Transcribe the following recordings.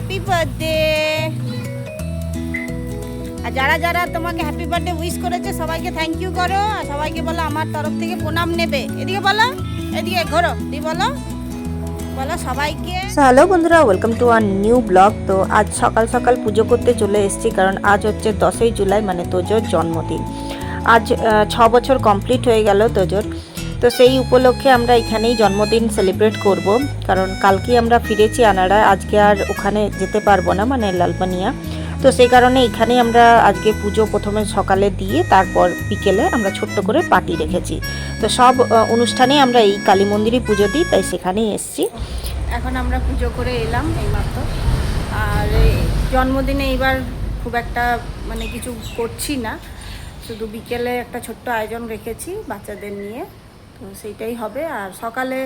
Happy birthday. আর যারা যারা তোমাকে হ্যাপি বার্থডে উইশ করেছে সবাইকে থ্যাংক ইউ করো, আর সবাইকে বলো আমার তরফ থেকে প্রণাম নেবে। এদিকে বলো, এদিকে ঘোরো, দি বলো বলো সবাইকে। হ্যালো বন্ধুরা, welcome to our new blog. তো আজ সকাল সকাল পুজো করতে চলে এসেছি, কারণ আজ হচ্ছে 10ই জুলাই, মানে তোজোর জন্মদিন। আজ 6 বছর কমপ্লিট হয়ে গেল তোজোর। তো সেই উপলক্ষে আমরা এখানেই জন্মদিন সেলিব্রেট করব, কারণ কালকে আমরা ফিরেছি আনাড়ায়, আজকে আর ওখানে যেতে পারবো না, মানে লালবানিয়া। তো সেই কারণে এখানেই আমরা আজকে পুজো প্রথমে সকালে দিয়ে তারপর বিকেলে আমরা ছোট্ট করে পার্টি রেখেছি। তো সব অনুষ্ঠানে আমরা এই কালী মন্দিরে পুজো দিই, তাই সেখানেই এসেছি। এখন আমরা পুজো করে এলাম এইমাত্র। আর জন্মদিনে এইবার খুব একটা মানে কিছু করছি না, শুধু বিকেলে একটা ছোট্ট আয়োজন রেখেছি বাচ্চাদের নিয়ে, তো সেইটাই হবে। আর সকালে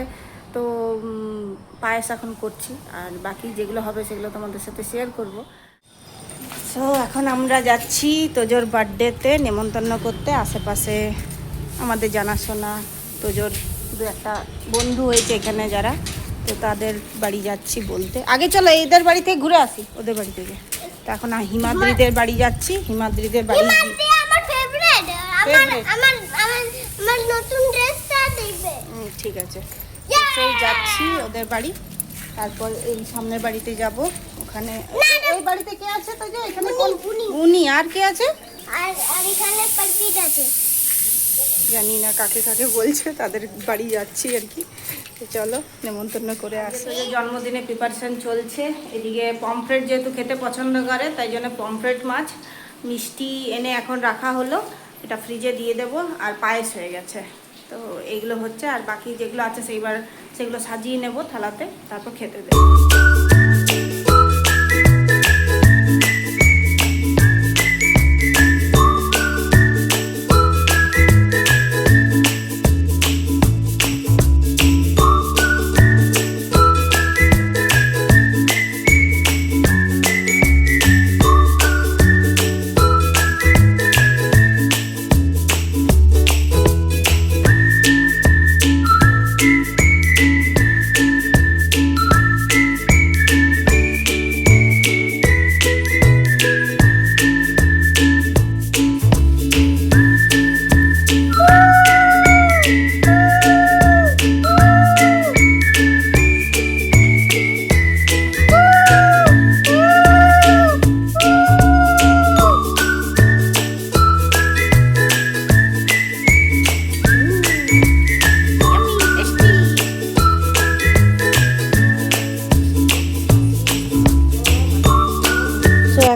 তো পায়েস এখন করছি, আর বাকি যেগুলো হবে সেগুলো তোমাদের সাথে শেয়ার করব। সো এখন আমরা যাচ্ছি তোজোর বার্থডেতে নেমন্তন্ন করতে। আশেপাশে আমাদের জানাশোনা তোজোর দু একটা বন্ধু হয়েছে এখানে যারা, তো তাদের বাড়ি যাচ্ছি বলতে। আগে চলো এদের বাড়ি থেকে ঘুরে আসি, ওদের বাড়ি থেকে। তো এখন হিমাদ্রিদের বাড়ি যাচ্ছি, হিমাদ্রিদের বাড়ি। ঠিক আছে, সেই যাচ্ছি ওদের বাড়ি, তারপর এই সামনের বাড়িতে যাব। ওখানে ওই বাড়িতে কে আছে তো, যে এখানে উনি আর কে আছে, আর এখানে পারপিট আছে, জানি না কাকে কাকে বলছে, তাদের বাড়ি যাচ্ছি আর কি। তো চলো নেমন্তন্ন করে আসি। জন্মদিনে প্রিপারেশন চলছে এদিকে। পমফ্রেট যেহেতু খেতে পছন্দ করে, তাই জন্য পমফ্রেট মাছ মিষ্টি এনে এখন রাখা হলো, এটা ফ্রিজে দিয়ে দেব। আর পায়েস হয়ে গেছে, তো এইগুলো হচ্ছে। আর বাকি যেগুলো আছে সেগুলো সাজিয়ে নেব থালাতে, তারপর খেতে দেবো।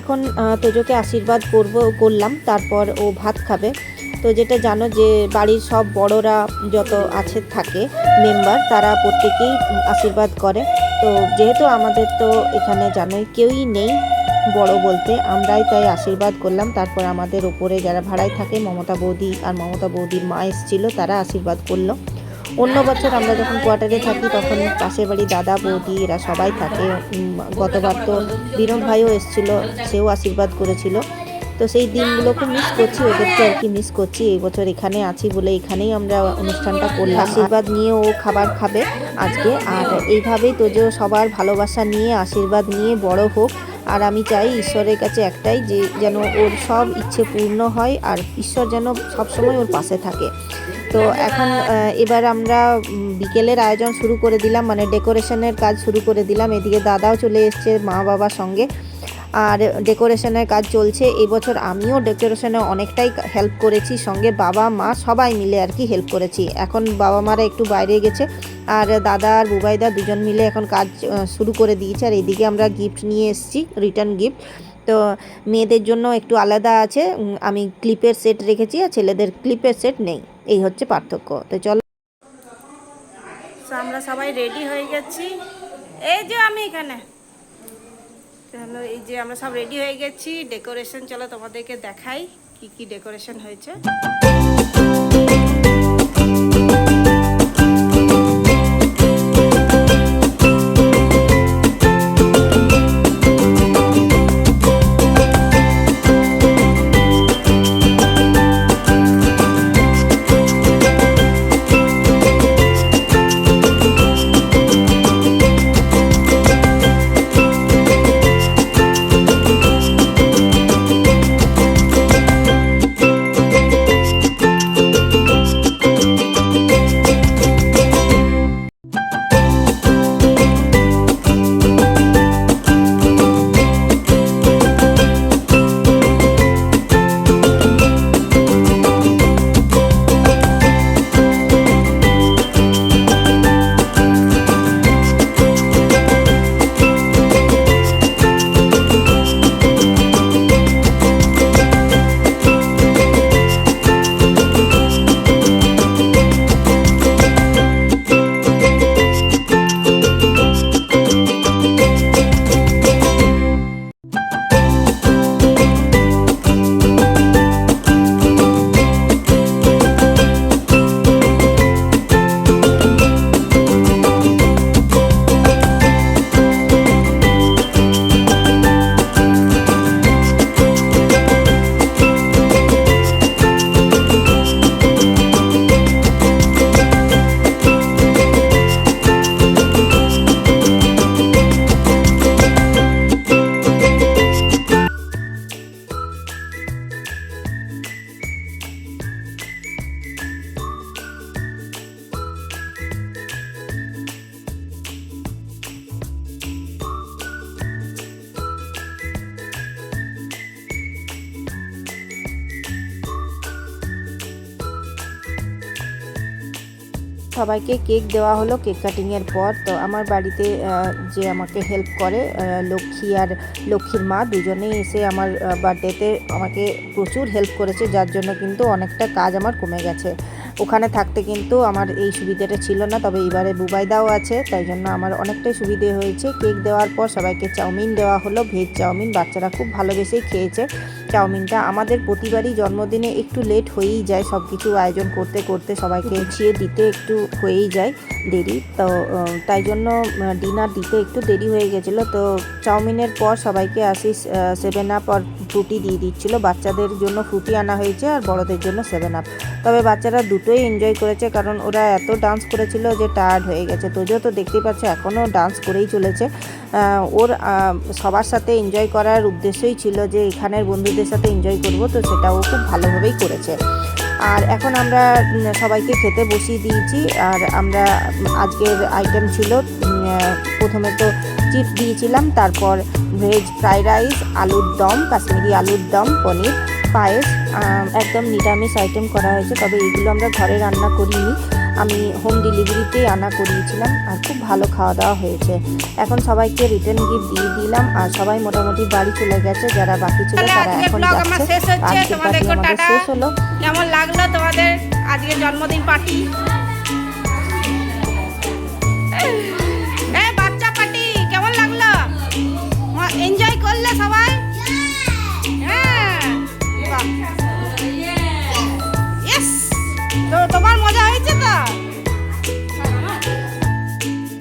এখন তোজোকে আশীর্বাদ করলাম, তারপর ও ভাত খাবে। তো যেটা জানো যে বাড়ির সব বড়রা যত আছে থাকে মেম্বার, তারা প্রত্যেকেই আশীর্বাদ করে। তো যেহেতু আমাদের তো এখানে জানোই কেউই নেই বড় বলতে, আমরাই তাই আশীর্বাদ করলাম। তারপর আমাদের ওপরে যারা ভাড়ায় থাকে, মমতা বৌদি আর মমতা বৌদির মা এসেছিলো, তারা আশীর্বাদ করলো। অন্য বছর আমরা যখন কোয়ার্টারে থাকি তখন পাশের বাড়ি দাদা বৌদি এরা সবাই থাকে। গতবার তো বিনোদ ভাইও এসেছিল, সেও আশীর্বাদ করেছিল। তো সেই দিনগুলো খুব মিস করছি, ওদেরকে আর কি মিস করছি। এই বছর এখানে আছি বলে এখানেই আমরা অনুষ্ঠানটা করলাম। আশীর্বাদ নিয়ে ও খাবার খাবে আজকে। আর এইভাবেই তো যে সবার ভালোবাসা নিয়ে আশীর্বাদ নিয়ে বড় হোক। আর আমি চাই ঈশ্বরের কাছে একটাই, যে যেন ওর সব ইচ্ছে পূর্ণ হয়, আর ঈশ্বর যেন সবসময় ওর পাশে থাকে। তো এখন এবার আমরা বিকেলের আয়োজন শুরু করে দিলাম, মানে ডেকোরেশনের কাজ শুরু করে দিলাম। এদিকে দাদাও চলে এসছে মা বাবার সঙ্গে, আর ডেকোরেশনের কাজ চলছে। এবছর আমিও ডেকোরেশনে অনেকটাই হেল্প করেছি, সঙ্গে বাবা মা সবাই মিলে আর কি হেল্প করেছি। এখন বাবা মারা একটু বাইরে গেছে, আর দাদা আর বুবাইদা দুজন মিলে এখন কাজ শুরু করে দিয়েছে। আর এদিকে আমরা গিফট নিয়ে এসেছি, রিটার্ন গিফট। তো মেয়েদের জন্য একটু আলাদা আছে, আমি ক্লিপের সেট রেখেছি, আর ছেলেদের ক্লিপের সেট নেই, এই হচ্ছে পার্থক্য। তো চলো আমরা সবাই রেডি হয়ে গেছি, এই যে আমি এখানে। চলো এই যে আমরা সব রেডি হয়ে গেছি। ডেকোরেশন চলো তোমাদেরকে দেখাই কি কি ডেকোরেশন হয়েছে। সবাইকে কেক দেওয়া হলো কেক কাটিংয়ের পর। তো আমার বাড়িতে যে আমাকে হেল্প করে লক্ষ্মী আর লক্ষ্মীর মা দুজনেই এসে আমার বার্থডেতে আমাকে প্রচুর হেল্প করেছে, যার জন্য কিন্তু অনেকটা কাজ আমার কমে গেছে। ওখানে থাকতে কিন্তু আমার এই সুবিধাটা ছিল না, তবে এবারে বুবাইদাও আছে, তাই জন্য আমার অনেকটাই সুবিধে হয়েছে। কেক দেওয়ার পর সবাইকে চাউমিন দেওয়া হলো, ভেজ চাউমিন। বাচ্চারা খুব ভালোবেসেই খেয়েছে চাউমিনটা। আমাদের প্রতিবারই জন্মদিনে একটু লেট হয়েই যায়, সব কিছু আয়োজন করতে করতে সবাইকে গুছিয়ে দিতে একটু হয়েই যায় দেরি, তো তাই জন্য ডিনার দিতে একটু দেরি হয়ে গেছিলো। তো চাউমিনের পর সবাইকে আশিস 7 আপ আর ফ্রুটি দিয়ে দিচ্ছিলো। বাচ্চাদের জন্য ফ্রুটি আনা হয়েছে আর বড়দের জন্য 7 আপ। তবে বাচ্চারা দুটোই এনজয় করেছে, কারণ ওরা এত ডান্স করেছিল যে টায়ার্ড হয়ে গেছে। তোজো তো দেখতেই পাচ্ছ এখনও ডান্স করেই চলেছে। ওর সবার সাথে এনজয় করার উদ্দেশ্যই ছিল যে এখানের বন্ধুদের সাথে এনজয় করব, তো সেটা ও খুব ভালোভাবেই করেছে। আর এখন আমরা সবাইকে খেতে বসিয়ে দিয়েছি। আর আমরা আজকের আইটেম ছিল প্রথমে তো চিপস দিয়েছিলাম, তারপর ভেজ ফ্রাইড রাইস, আলুর দম, কাশ্মীরি আলুর দম, পনির, পায়েস, একদম নিরামিষ আইটেম করা হয়েছে। তবে এগুলো আমরা ঘরে রান্না করিনি, আমি হোম ডেলিভারিতেই আনা করিয়েছিলাম। আর খুব ভালো খাওয়া দাওয়া হয়েছে। এখন সবাইকে রিটার্ন গিফট দিয়ে দিলাম আর সবাই মোটামুটি বাড়ি চলে গেছে। যারা বাকি ছিল তারা এখন যাচ্ছে। আজকের পার্টি আমাদের শেষ হলো। কেমন লাগলো তোমাদের আজকে জন্মদিন পার্টি? বাচ্চা পার্টি কেমন লাগলো? এনজয় করলে সবাই? হ্যাঁ, ইয়েস। তো তোমার মজা হয়েছে তো?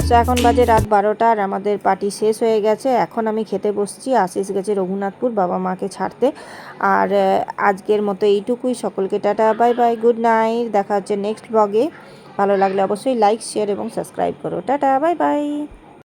তো এখন বাজে রাত 12টা আর আমাদের পার্টি শেষ হয়ে গেছে। এখন আমি খেতে বসছি। আশিস গেছে রঘুনাথপুর বাবা মাকে ছাড়তে। আর আজকের মতো এইটুকুই। সকলকে tata, bye bye, good night. দেখা হচ্ছে নেক্সট ব্লগে। ভালো লাগলে অবশ্যই লাইক, শেয়ার এবং সাবস্ক্রাইব করো। Tata, bye bye.